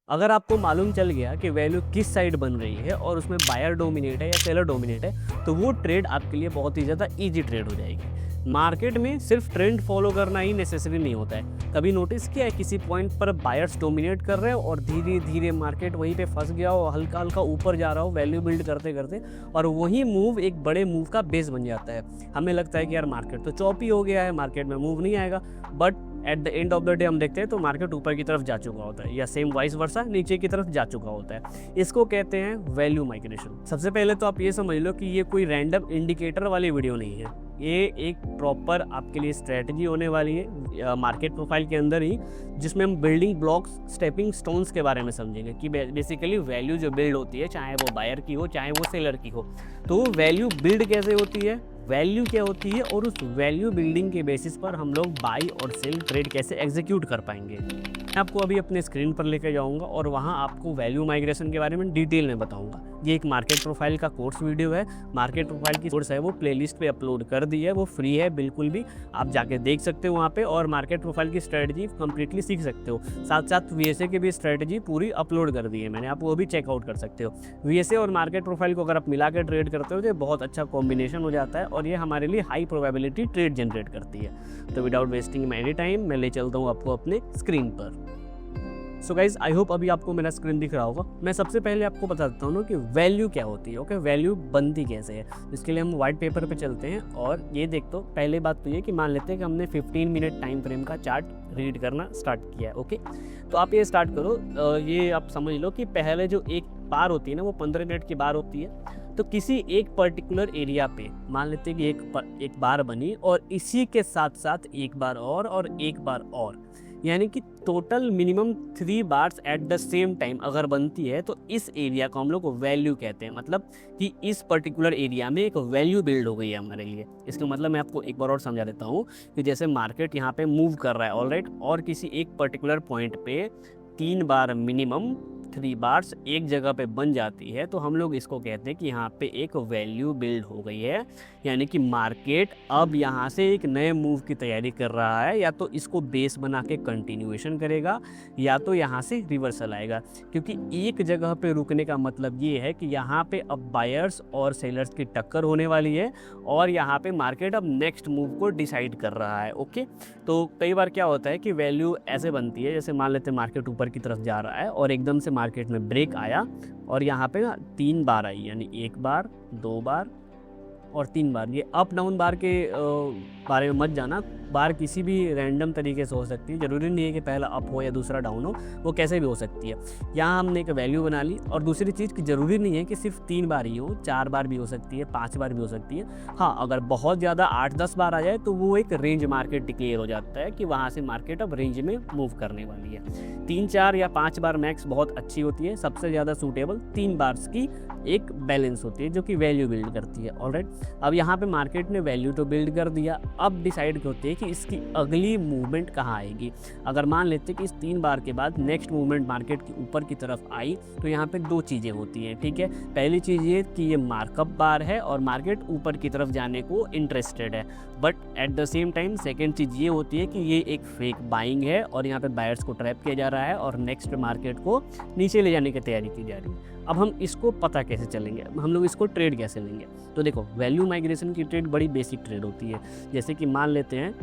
अगर आपको मालूम चल गया कि वैल्यू किस साइड बन रही है और उसमें बायर डोमिनेट है या सेलर डोमिनेट है, तो वो ट्रेड आपके लिए बहुत ही ज़्यादा ईजी ट्रेड हो जाएगी। मार्केट में सिर्फ ट्रेंड फॉलो करना ही नेसेसरी नहीं होता है। कभी नोटिस किया है किसी पॉइंट पर बायर्स डोमिनेट कर रहे हो और धीरे धीरे मार्केट वहीं पे फंस गया हो, हल्का हल्का ऊपर जा रहा हो वैल्यू बिल्ड करते करते, और वही मूव एक बड़े मूव का बेस बन जाता है। हमें लगता है कि यार मार्केट तो चॉपी हो गया है, मार्केट में मूव नहीं आएगा, but at the end of the day हम देखते हैं तो मार्केट ऊपर की तरफ जा चुका होता है, या सेम वाइस वर्सा नीचे की तरफ जा चुका होता है। इसको कहते हैं वैल्यू माइग्रेशन। सबसे पहले तो आप ये समझ लो कि ये कोई रैंडम इंडिकेटर वाली वीडियो नहीं है, ये एक प्रॉपर आपके लिए स्ट्रेटजी होने वाली है मार्केट प्रोफाइल के अंदर ही, जिसमें हम बिल्डिंग ब्लॉक्स, स्टेपिंग स्टोन्स के बारे में समझेंगे कि बेसिकली वैल्यू जो बिल्ड होती है, चाहे वो बायर की हो चाहे वो सेलर की हो, तो वैल्यू बिल्ड कैसे होती है, वैल्यू क्या होती है, और उस वैल्यू बिल्डिंग के बेसिस पर हम लोग बाई और सेल ट्रेड कैसे एग्जीक्यूट कर पाएंगे। मैं आपको अभी अपने स्क्रीन पर लेकर जाऊंगा और वहां आपको वैल्यू माइग्रेशन के बारे में डिटेल में बताऊंगा। ये एक मार्केट प्रोफाइल का कोर्स वीडियो है। मार्केट प्रोफाइल की कोर्स है वो प्लेलिस्ट पे अपलोड कर दी है, वो फ्री है बिल्कुल भी, आप जाके देख सकते हो वहाँ पे, और मार्केट प्रोफाइल की स्ट्रेटजी कंप्लीटली सीख सकते हो। साथ साथ वीएसए की भी स्ट्रेटजी पूरी अपलोड कर दी है मैंने, आप वो भी चेकआउट कर सकते हो। वीएसए और मार्केट प्रोफाइल को अगर आप मिला के ट्रेड करते हो तो बहुत अच्छा कॉम्बिनेशन हो जाता है, और ये हमारे लिए हाई प्रोबेबिलिटी ट्रेड जनरेट करती है। तो विदाउट वेस्टिंग एनी टाइम मैं ले चलता हूँ आपको अपने स्क्रीन पर। सो गाइज, आई होप अभी आपको मेरा स्क्रीन दिख रहा होगा। मैं सबसे पहले आपको बता देता हूँ ना कि वैल्यू क्या होती है। ओके, वैल्यू बनती कैसे है, इसके लिए हम व्हाइट पेपर पे चलते हैं और ये देख तो पहले बात तो ये कि मान लेते हैं कि हमने 15 मिनट टाइम फ्रेम का चार्ट रीड करना स्टार्ट किया है। ओके, तो आप ये स्टार्ट करो, ये आप समझ लो कि पहले जो एक बार होती है ना वो 15 मिनट की बार होती है। तो किसी एक पर्टिकुलर एरिया पे मान लेते हैं कि एक बार बनी, और इसी के साथ साथ एक बार और एक बार और, यानी कि total minimum 3 bars eight the same time अगर बनती है तो इस एरिया को हम लोग वैल्यू कहते हैं। मतलब कि इस पर्टिकुलर एरिया में एक वैल्यू बिल्ड हो गई है हमारे लिए। इसका मतलब मैं आपको एक बार और समझा देता हूँ कि जैसे मार्केट यहाँ पे मूव कर रहा है ऑलराइट, और किसी एक पर्टिकुलर पॉइंट पे 3 बार मिनिमम 3 बार्स एक जगह पे बन जाती है, तो हम लोग इसको कहते हैं कि यहाँ पे एक वैल्यू बिल्ड हो गई है। यानी कि मार्केट अब यहाँ से एक नए मूव की तैयारी कर रहा है, या तो इसको बेस बना के कंटिन्यूएशन करेगा या तो यहाँ से रिवर्सल आएगा। क्योंकि एक जगह पे रुकने का मतलब ये है कि यहाँ पे अब बायर्स और सेलर्स की टक्कर होने वाली है, और यहाँ पे मार्केट अब नेक्स्ट मूव को डिसाइड कर रहा है। ओके, तो कई बार क्या होता है कि वैल्यू ऐसे बनती है, जैसे मान लेते हैं मार्केट ऊपर की तरफ जा रहा है और एकदम से मार्केट में ब्रेक आया और यहाँ पे 3 बार आई, यानी 1 बार 2 बार और 3 बार। ये अप डाउन बार के बारे में मत जाना, बार किसी भी रैंडम तरीके से हो सकती है, ज़रूरी नहीं है कि पहला अप हो या दूसरा डाउन हो, वो कैसे भी हो सकती है। यहाँ हमने एक वैल्यू बना ली, और दूसरी चीज़ कि ज़रूरी नहीं है कि सिर्फ 3 बार ही हो, 4 बार भी हो सकती है, 5 बार भी हो सकती है। हाँ, अगर बहुत ज़्यादा 8-10 बार आ जाए तो वो एक रेंज मार्केट डिक्लेयर हो जाता है कि वहाँ से मार्केट अब रेंज में मूव करने वाली है। 3-4 या 5 बार मैक्स बहुत अच्छी होती है, सबसे ज़्यादा सूटेबल 3 बार्स की एक बैलेंस होती है जो कि वैल्यू बिल्ड करती है। ऑलराइट, अब यहाँ पे मार्केट ने वैल्यू तो बिल्ड कर दिया, अब डिसाइड करते हैं कि इसकी अगली मूवमेंट कहाँ आएगी। अगर मान लेते हैं कि इस 3 बार के बाद नेक्स्ट मूवमेंट मार्केट की ऊपर की तरफ आई, तो यहाँ पे 2 चीज़ें होती हैं। ठीक है, पहली चीज़ ये कि ये मार्कअप बार है और मार्केट ऊपर की तरफ जाने को इंटरेस्टेड है, but at the same time second चीज़ ये होती है कि ये एक फेक बाइंग है और यहाँ पे बायर्स को ट्रैप किया जा रहा है और नेक्स्ट मार्केट को नीचे ले जाने की तैयारी की जा रही है। अब हम इसको पता कैसे चलेंगे, हम लोग इसको ट्रेड कैसे लेंगे। तो देखो, वैल्यू माइग्रेशन की ट्रेड बड़ी बेसिक ट्रेड होती है। जैसे कि मान लेते हैं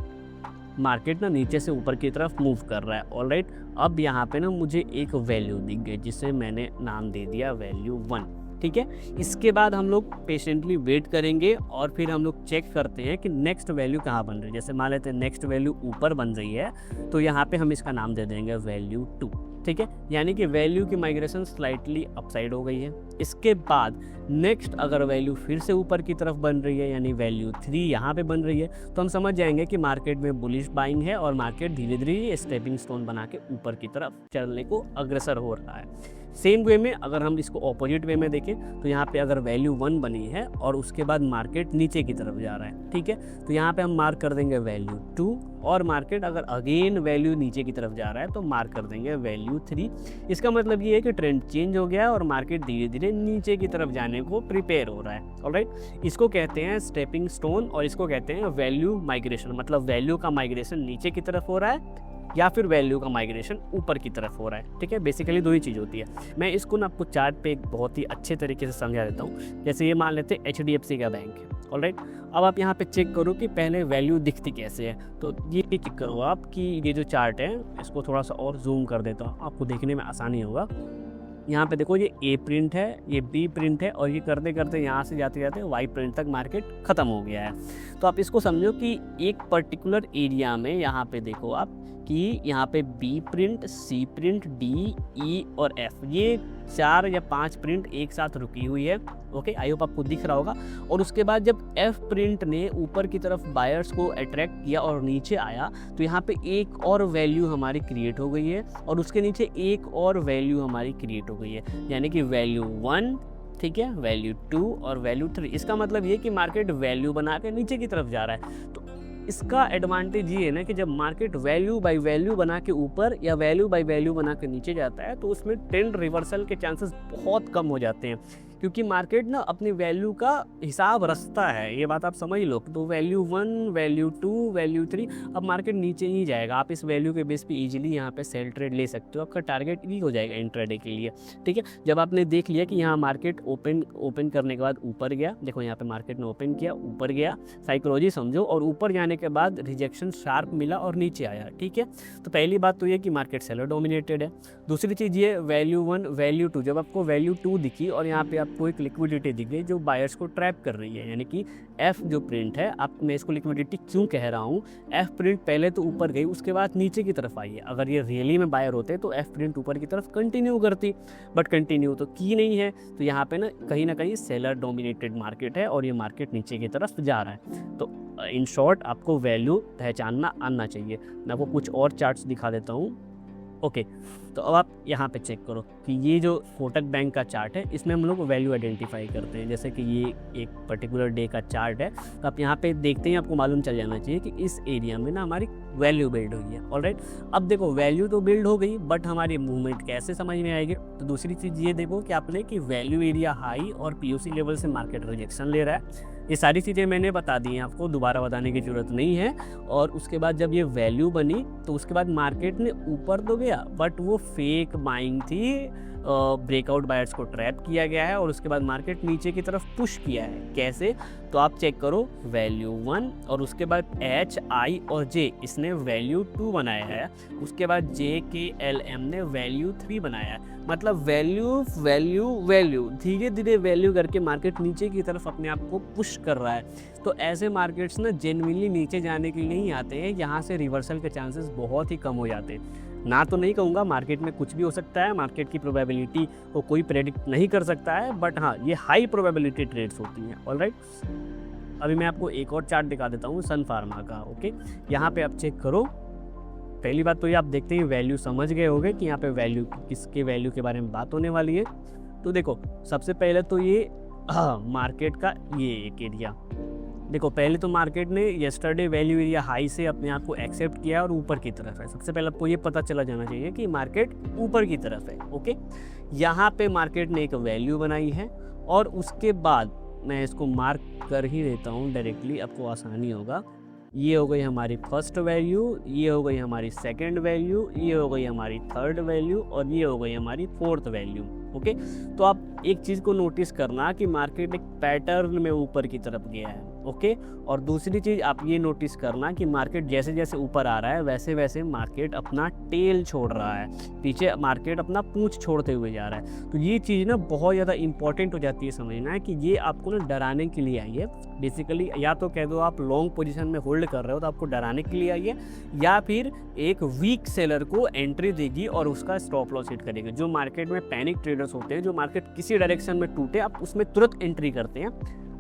मार्केट ना नीचे से ऊपर की तरफ मूव कर रहा है, ऑलराइट। अब यहाँ पे ना मुझे एक वैल्यू दिख गई जिसे मैंने नाम दे दिया वैल्यू 1। ठीक है, इसके बाद हम लोग पेशेंटली वेट करेंगे और फिर हम लोग चेक करते हैं कि नेक्स्ट वैल्यू कहाँ बन रही है। जैसे मान लेते हैं नेक्स्ट वैल्यू ऊपर बन रही है, तो यहाँ पे हम इसका नाम दे देंगे वैल्यू 2। ठीक है, यानी कि वैल्यू की माइग्रेशन स्लाइटली अपसाइड हो गई है। इसके बाद नेक्स्ट अगर वैल्यू फिर से ऊपर की तरफ बन रही है, यानी वैल्यू 3 यहाँ पे बन रही है, तो हम समझ जाएंगे कि मार्केट में बुलिश बाइंग है और मार्केट धीरे धीरे स्टेपिंग स्टोन बना के ऊपर की तरफ चलने को अग्रसर हो रहा है। सेम वे में अगर हम इसको ऑपोजिट वे में देखें तो यहाँ पे अगर वैल्यू 1 बनी है और उसके बाद मार्केट नीचे की तरफ जा रहा है, ठीक है, तो यहाँ पे हम मार्क कर देंगे वैल्यू 2, और मार्केट अगर अगेन वैल्यू नीचे की तरफ जा रहा है तो मार्क कर देंगे वैल्यू 3। इसका मतलब ये है कि ट्रेंड चेंज हो गया है और मार्केट धीरे धीरे नीचे की तरफ जाने को प्रिपेयर हो रहा है। ऑलराइट, इसको कहते हैं स्टेपिंग स्टोन और इसको कहते हैं वैल्यू माइग्रेशन। मतलब वैल्यू का माइग्रेशन नीचे की तरफ हो रहा है या फिर वैल्यू का माइग्रेशन ऊपर की तरफ हो रहा है। ठीक है, बेसिकली दो ही चीज़ होती है। मैं इसको ना आपको चार्ट पे एक बहुत ही अच्छे तरीके से समझा देता हूँ। जैसे ये मान लेते हैं HDFC का बैंक है, ऑलराइट। अब आप यहाँ पे चेक करो कि पहले वैल्यू दिखती कैसे है। तो ये क्लिक करो आप कि ये जो चार्ट है इसको थोड़ा सा और जूम कर देता हूँ, आपको देखने में आसानी होगा। यहाँ पे देखो ये A प्रिंट है, ये B प्रिंट है, और ये करते करते यहाँ से जाते जाते Y प्रिंट तक मार्केट ख़त्म हो गया है। तो आप इसको समझो कि एक पर्टिकुलर एरिया में यहाँ पे देखो आप कि यहाँ पे B print, C print, D, E और F, ये 4 या 5 प्रिंट एक साथ रुकी हुई है। ओके, आई होप आपको दिख रहा होगा। और उसके बाद जब F प्रिंट ने ऊपर की तरफ बायर्स को अट्रैक्ट किया और नीचे आया, तो यहाँ पे एक और वैल्यू हमारी क्रिएट हो गई है, और उसके नीचे एक और वैल्यू हमारी क्रिएट हो गई है, यानी कि वैल्यू 1, ठीक है, वैल्यू 2 और वैल्यू 3। इसका मतलब ये कि मार्केट वैल्यू बना के नीचे की तरफ जा रहा है। तो इसका एडवांटेज ये है ना कि जब मार्केट वैल्यू बाय वैल्यू बना के ऊपर या वैल्यू बाय वैल्यू बना के नीचे जाता है, तो उसमें ट्रेंड रिवर्सल के चांसेस बहुत कम हो जाते हैं, क्योंकि मार्केट ना अपनी वैल्यू का हिसाब रचता है। ये बात आप समझ लो। तो वैल्यू 1, वैल्यू 2, वैल्यू 3, अब मार्केट नीचे ही जाएगा। आप इस वैल्यू के बेस पे इजीली यहाँ पे सेल ट्रेड ले सकते हो, आपका टारगेट भी हो जाएगा इंट्राडे के लिए। ठीक है, जब आपने देख लिया कि यहाँ मार्केट ओपन करने के बाद ऊपर गया, देखो यहाँ पे मार्केट ने ओपन किया, ऊपर गया, साइकोलॉजी समझो, और ऊपर जाने के बाद रिजेक्शन शार्प मिला और नीचे आया। ठीक है, तो पहली बात तो ये कि मार्केट सेलर डोमिनेटेड है। दूसरी चीज़ ये वैल्यू 1, वैल्यू 2, जब आपको वैल्यू 2 दिखी और यहाँ पे आपको एक लिक्विडिटी दिख गई जो बायर्स को ट्रैप कर रही है, यानी कि F जो प्रिंट है, आप मैं इसको लिक्विडिटी क्यों कह रहा हूँ, F प्रिंट पहले तो ऊपर गई, उसके बाद नीचे की तरफ आई है। अगर ये रियली में बायर होते तो F प्रिंट ऊपर की तरफ कंटिन्यू करती, बट कंटिन्यू तो की नहीं है। तो यहाँ पे ना कहीं सेलर डोमिनेटेड मार्केट है और ये मार्केट नीचे की तरफ जा रहा है। तो इन शॉर्ट आपको वैल्यू पहचानना आना चाहिए। मैं आपको कुछ और चार्ट्स दिखा देता हूँ। ओके, तो अब आप यहाँ पे चेक करो कि ये जो कोटक बैंक का चार्ट है, इसमें हम लोग वैल्यू आइडेंटिफाई करते हैं। जैसे कि ये एक पर्टिकुलर डे का चार्ट है, तो आप यहाँ पे देखते हैं, आपको मालूम चल जाना चाहिए कि इस एरिया में ना हमारी वैल्यू बिल्ड हुई है। ऑलराइट, अब देखो वैल्यू तो बिल्ड हो गई, बट हमारी मूवमेंट कैसे समझ में आएगी। तो दूसरी चीज़ ये देखो कि आपने कि वैल्यू एरिया हाई और POC लेवल से मार्केट रिजेक्शन ले रहा है। ये सारी चीज़ें मैंने बता दी हैं, आपको दोबारा बताने की ज़रूरत नहीं है। और उसके बाद जब ये वैल्यू बनी, तो उसके बाद मार्केट ने ऊपर तो गया, बट वो फेक बाइंग थी, ब्रेकआउट बायर्स को ट्रैप किया गया है, और उसके बाद मार्केट नीचे की तरफ पुश किया है। कैसे, तो आप चेक करो, वैल्यू 1 और उसके बाद H, I और J, इसने वैल्यू 2 बनाया है। उसके बाद J, K, L, M ने वैल्यू 3 बनाया है। मतलब वैल्यू वैल्यू वैल्यू, धीरे धीरे वैल्यू करके मार्केट नीचे की तरफ अपने आप को पुश कर रहा है। तो ऐसे मार्केट्स ना जेन्युइनली नीचे जाने के लिए नहीं आते हैं, यहाँ से रिवर्सल के चांसेस बहुत ही कम हो जाते हैं। ना तो नहीं कहूँगा, मार्केट में कुछ भी हो सकता है, मार्केट की प्रोबेबिलिटी को कोई प्रेडिक्ट नहीं कर सकता है, बट हाँ ये हाई प्रोबेबिलिटी ट्रेड्स होती हैं। ऑलराइट, अभी मैं आपको एक और चार्ट दिखा देता हूँ सन फार्मा का। ओके, यहाँ पे आप चेक करो। पहली बात तो ये आप देखते हैं वैल्यू समझ गए होंगे कि यहाँ पे वैल्यू किसके वैल्यू के बारे में बात होने वाली है। तो देखो सबसे पहले तो ये मार्केट का ये एक एरिया देखो, पहले तो मार्केट ने येस्टरडे वैल्यू एरिया हाई से अपने आप को एक्सेप्ट किया और ऊपर की तरफ है। सबसे पहले आपको ये पता चला जाना चाहिए कि मार्केट ऊपर की तरफ है। ओके, यहाँ पे मार्केट ने एक वैल्यू बनाई है, और उसके बाद मैं इसको मार्क कर ही देता हूँ डायरेक्टली, आपको आसानी होगा। ये हो गई हमारी फर्स्ट वैल्यू, ये हो गई हमारी सेकंड वैल्यू, ये हो गई हमारी थर्ड वैल्यू, और ये हो गई हमारी फोर्थ वैल्यू। ओके, तो आप एक चीज़ को नोटिस करना कि मार्केट एक पैटर्न में ऊपर की तरफ गया है। ओके, और दूसरी चीज़ आप ये नोटिस करना कि मार्केट जैसे जैसे ऊपर आ रहा है वैसे वैसे मार्केट अपना टेल छोड़ रहा है, पीछे मार्केट अपना पूंछ छोड़ते हुए जा रहा है। तो ये चीज़ ना बहुत ज़्यादा इंपॉर्टेंट हो जाती है समझना है कि ये आपको ना डराने के लिए आई है बेसिकली। या तो कह दो आप लॉन्ग पोजीशन में होल्ड कर रहे हो तो आपको डराने के लिए आई है, या फिर एक वीक सेलर को एंट्री देगी और उसका स्टॉप लॉस हिट करेगी। जो मार्केट में पैनिक ट्रेडर्स होते हैं, जो मार्केट किसी डायरेक्शन में टूटे आप उसमें तुरंत एंट्री करते हैं,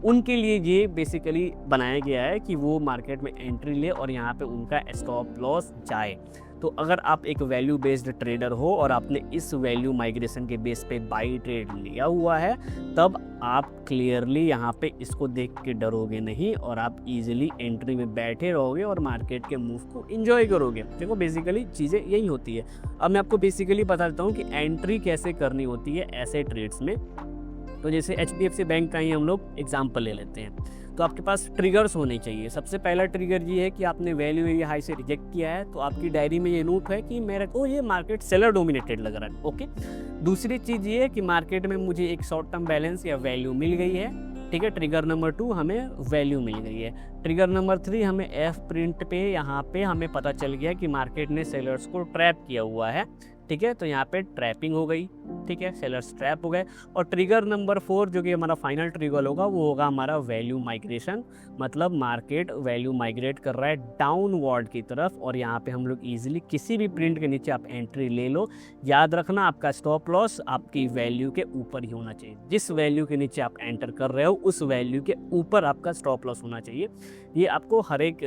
उनके लिए ये बेसिकली बनाया गया है कि वो मार्केट में एंट्री ले और यहाँ पे उनका स्टॉप लॉस जाए। तो अगर आप एक वैल्यू बेस्ड ट्रेडर हो और आपने इस वैल्यू माइग्रेशन के बेस पे बाई ट्रेड लिया हुआ है, तब आप क्लियरली यहाँ पे इसको देख के डरोगे नहीं और आप इजीली एंट्री में बैठे रहोगे और मार्केट के मूव को एंजॉय करोगे। देखो बेसिकली चीज़ें यही होती है। अब मैं आपको बेसिकली बता देता हूँ कि एंट्री कैसे करनी होती है ऐसे ट्रेड्स में। तो जैसे HDFC बैंक का ही हम लोग एग्जाम्पल ले लेते हैं। तो आपके पास ट्रिगर्स होने चाहिए। सबसे पहला ट्रिगर ये है कि आपने वैल्यू एरिया हाई से रिजेक्ट किया है, तो आपकी डायरी में ये नोट है कि मेरे को ये मार्केट सेलर डोमिनेटेड लग रहा है। ओके, दूसरी चीज़ ये है कि मार्केट में मुझे एक शॉर्ट टर्म बैलेंस या वैल्यू मिल गई है। ठीक है, ट्रिगर नंबर 2 हमें वैल्यू मिल गई है। ट्रिगर नंबर 3 हमें एफ प्रिंट पे यहाँ पे हमें पता चल गया कि मार्केट ने सेलर्स को ट्रैप किया हुआ है। ठीक है, तो यहाँ पे ट्रैपिंग हो गई। ठीक है, सेलर्स ट्रैप हो गए। और ट्रिगर नंबर 4 जो कि हमारा फाइनल ट्रिगर होगा वो होगा हमारा वैल्यू माइग्रेशन, मतलब मार्केट वैल्यू माइग्रेट कर रहा है डाउनवर्ड की तरफ, और यहाँ पे हम लोग इजीली किसी भी प्रिंट के नीचे आप एंट्री ले लो। याद रखना आपका स्टॉप लॉस आपकी वैल्यू के ऊपर ही होना चाहिए। जिस वैल्यू के नीचे आप एंटर कर रहे हो उस वैल्यू के ऊपर आपका स्टॉप लॉस होना चाहिए। ये आपको हर एक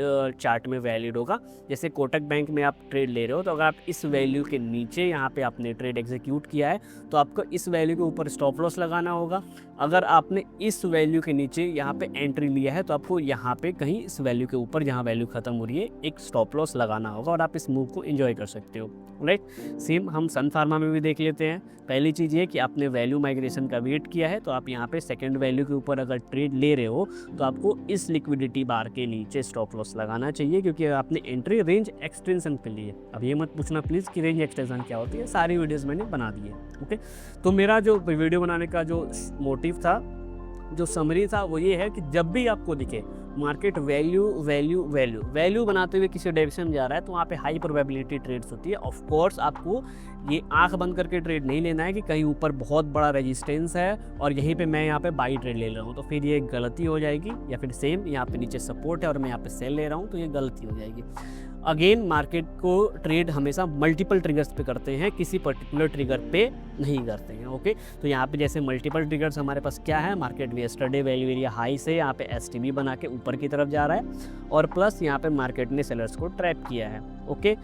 चार्ट में वैलिड होगा। जैसे कोटक बैंक में आप ट्रेड ले रहे हो तो अगर आप इस वैल्यू के नीचे यहाँ पे आपने ट्रेड एग्जीक्यूट किया है तो आपको इस वैल्यू के ऊपर स्टॉप लॉस लगाना होगा। अगर आपने इस वैल्यू के नीचे यहाँ पे एंट्री लिया है तो आपको यहाँ पे कहीं इस वैल्यू के ऊपर जहाँ वैल्यू खत्म हो रही है एक स्टॉप लॉस लगाना होगा और आप इस मूव को एंजॉय कर सकते हो। राइट, सेम हम सन फार्मा में भी देख लेते हैं। पहली चीज़ ये कि आपने वैल्यू माइग्रेशन का वेट किया है तो आप यहाँ पे सेकंड वैल्यू के ऊपर अगर ट्रेड ले रहे हो तो आपको इस लिक्विडिटी बार के नीचे स्टॉप लॉस लगाना चाहिए, क्योंकि आपने एंट्री रेंज एक्सटेंशन पे ली है। अब ये मत पूछना प्लीज़ कि रेंज एक्सटेंशन क्या होती है, सारी वीडियोज़ मैंने बना दी है। ओके, तो मेरा जो वीडियो बनाने का जो मोटिव था, जो समरी था, वो ये है कि जब भी आपको दिखे market value value value value बनाते हुए किसी डायरेक्शन में जा रहा है तो वहाँ पे हाई प्रोबेबिलिटी ट्रेड्स होती है। ऑफ कोर्स आपको ये आंख बंद करके ट्रेड नहीं लेना है कि कहीं ऊपर बहुत बड़ा रेजिस्टेंस है और यहीं पे मैं यहाँ पे बाई ट्रेड ले रहा हूँ तो फिर ये गलती हो जाएगी, या फिर सेम यहाँ पे नीचे सपोर्ट है और मैं यहाँ पे सेल ले रहा हूँ तो ये गलती हो जाएगी। अगेन मार्केट को ट्रेड हमेशा मल्टीपल ट्रिगर्स पे करते हैं, किसी पर्टिकुलर ट्रिगर पे नहीं करते हैं। ओके, तो यहाँ पे जैसे मल्टीपल ट्रिगर्स हमारे पास क्या है, market yesterday value area high से यहाँ पे एसटीबी बना के ऊपर की तरफ जा रहा है और प्लस यहाँ पे मार्केट ने सेलर्स को ट्रैप किया है। ओके,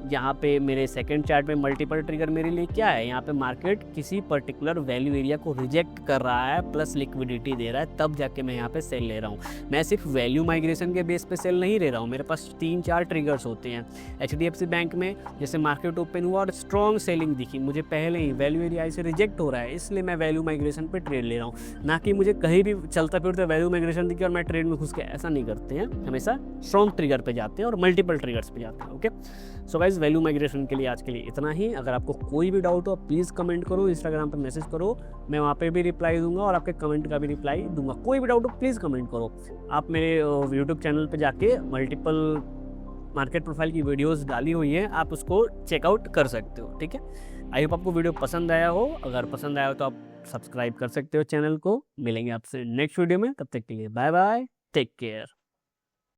यहाँ पे मेरे सेकंड चार्ट में मल्टीपल ट्रिगर मेरे लिए क्या है, यहाँ पे मार्केट किसी पर्टिकुलर वैल्यू एरिया को रिजेक्ट कर रहा है प्लस लिक्विडिटी दे रहा है, तब जाके मैं यहाँ पे सेल ले रहा हूँ। मैं सिर्फ वैल्यू माइग्रेशन के बेस पे सेल नहीं ले रहा हूँ, मेरे पास 3-4 ट्रिगर्स होते हैं। HDFC बैंक में जैसे मार्केट ओपन हुआ और स्ट्रॉन्ग सेलिंग दिखी, मुझे पहले ही वैल्यू एरिया से रिजेक्ट हो रहा है इसलिए मैं वैल्यू माइग्रेशन पर ट्रेड ले रहा हूँ, ना कि मुझे कहीं भी चलता फिरता वैल्यू माइग्रेशन दिखी और मैं ट्रेड में घुस के, ऐसा नहीं करते हैं। हमेशा स्ट्रॉन्ग ट्रिगर पर जाते हैं और मल्टीपल ट्रिगर्स पर जाते हैं। Okay, so guys value migration के लिए आज के लिए इतना ही। अगर आपको कोई भी डाउट हो प्लीज़ कमेंट करो, इंस्टाग्राम पे मैसेज करो, मैं वहाँ पे भी रिप्लाई दूंगा और आपके कमेंट का भी रिप्लाई दूंगा। कोई भी डाउट हो प्लीज़ कमेंट करो। आप मेरे यूट्यूब चैनल पे जाके मल्टीपल मार्केट प्रोफाइल की वीडियोस डाली हुई हैं, आप उसको चेकआउट कर सकते हो। ठीक है, आई होप आपको वीडियो पसंद आया हो। अगर पसंद आया हो तो आप सब्सक्राइब कर सकते हो चैनल को। मिलेंगे आपसे नेक्स्ट वीडियो में, तब तक के लिए बाय बाय, टेक केयर।